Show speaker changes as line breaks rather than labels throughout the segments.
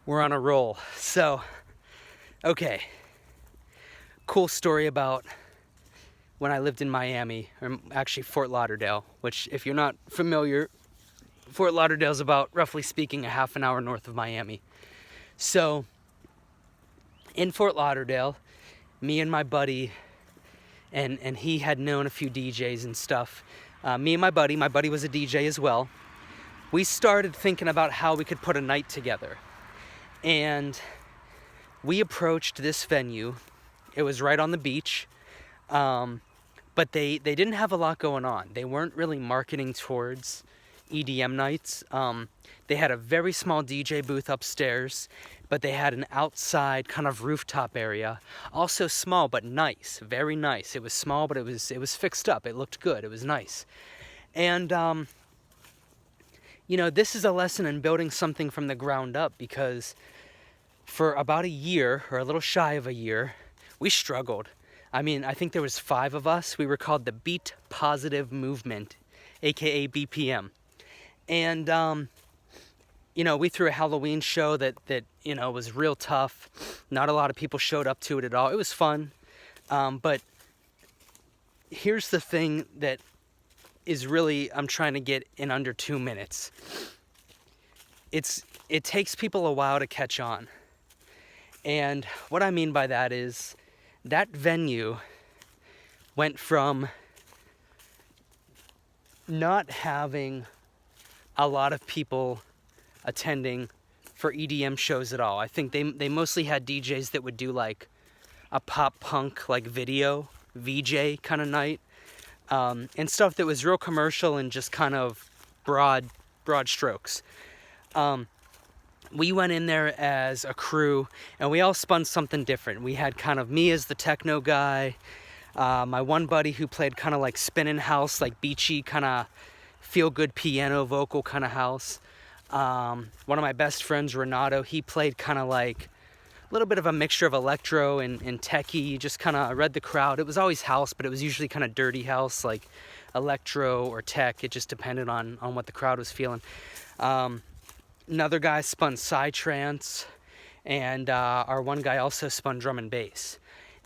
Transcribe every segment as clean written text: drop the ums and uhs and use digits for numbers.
We're on a roll. So, okay. Cool story about when I lived in Miami, or actually Fort Lauderdale, which if you're not familiar, Fort Lauderdale's about, roughly speaking, a half an hour north of Miami. So, in Fort Lauderdale, me and my buddy, and he had known a few DJs and stuff. Me and my buddy was a DJ as well. We started thinking about how we could put a night together. And we approached this venue. It was right on the beach, but they didn't have a lot going on. They weren't really marketing towards EDM nights. They had a very small DJ booth upstairs, but they had an outside kind of rooftop area. Also small, but nice, very nice. It was small, but it was fixed up. It looked good. It was nice. And, this is a lesson in building something from the ground up, because for about a year, or a little shy of a year, we struggled. I mean, I think there was 5 of us. We were called the Beat Positive Movement, aka BPM. And, we threw a Halloween show that was real tough. Not a lot of people showed up to it at all. It was fun. But here's the thing that is really, I'm trying to get in under 2 minutes. It takes people a while to catch on. And what I mean by that is that venue went from not having a lot of people attending for EDM shows at all. I think they mostly had DJs that would do like a pop punk like video VJ kind of night, and stuff that was real commercial and just kind of broad strokes. We went in there as a crew, and we all spun something different. We had kind of me as the techno guy, my one buddy who played kind of like spinning house, like beachy, kind of feel-good piano vocal kind of house. One of my best friends, Renato, he played kind of like a little bit of a mixture of electro and techie, just kind of read the crowd. It was always house, but it was usually kind of dirty house, like electro or tech. It just depended on what the crowd was feeling. Another guy spun psytrance, and our one guy also spun drum and bass.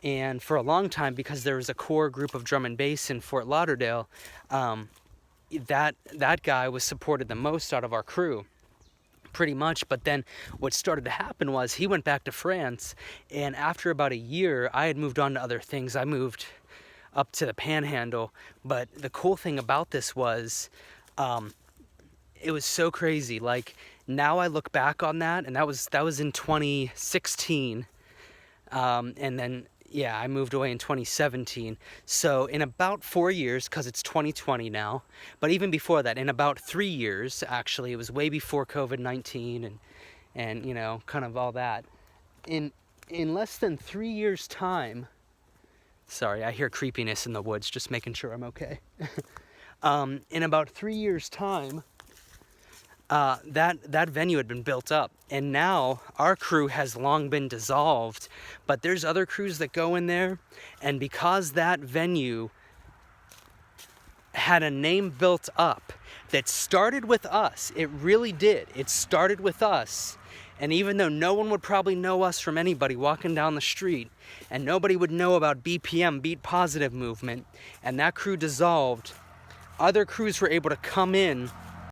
And for a long time, because there was a core group of drum and bass in Fort Lauderdale, that guy was supported the most out of our crew, pretty much. But then what started to happen was he went back to France, and after about a year, I had moved on to other things. I moved up to the Panhandle. But the cool thing about this was, it was so crazy. Like, now I look back on that, and that was in 2016, and then I moved away in 2017. So in about 4 years, because it's 2020 now, but even before that, in about 3 years, actually, it was way before COVID-19 and kind of all that. In less than 3 years' time, sorry, I hear creepiness in the woods, just making sure I'm okay. In about 3 years' time, that venue had been built up, and now our crew has long been dissolved, but there's other crews that go in there, and because that venue had a name built up that started with us, it really did. It started with us, and even though no one would probably know us from anybody walking down the street, and nobody would know about BPM, Beat Positive Movement, and that crew dissolved, other crews were able to come in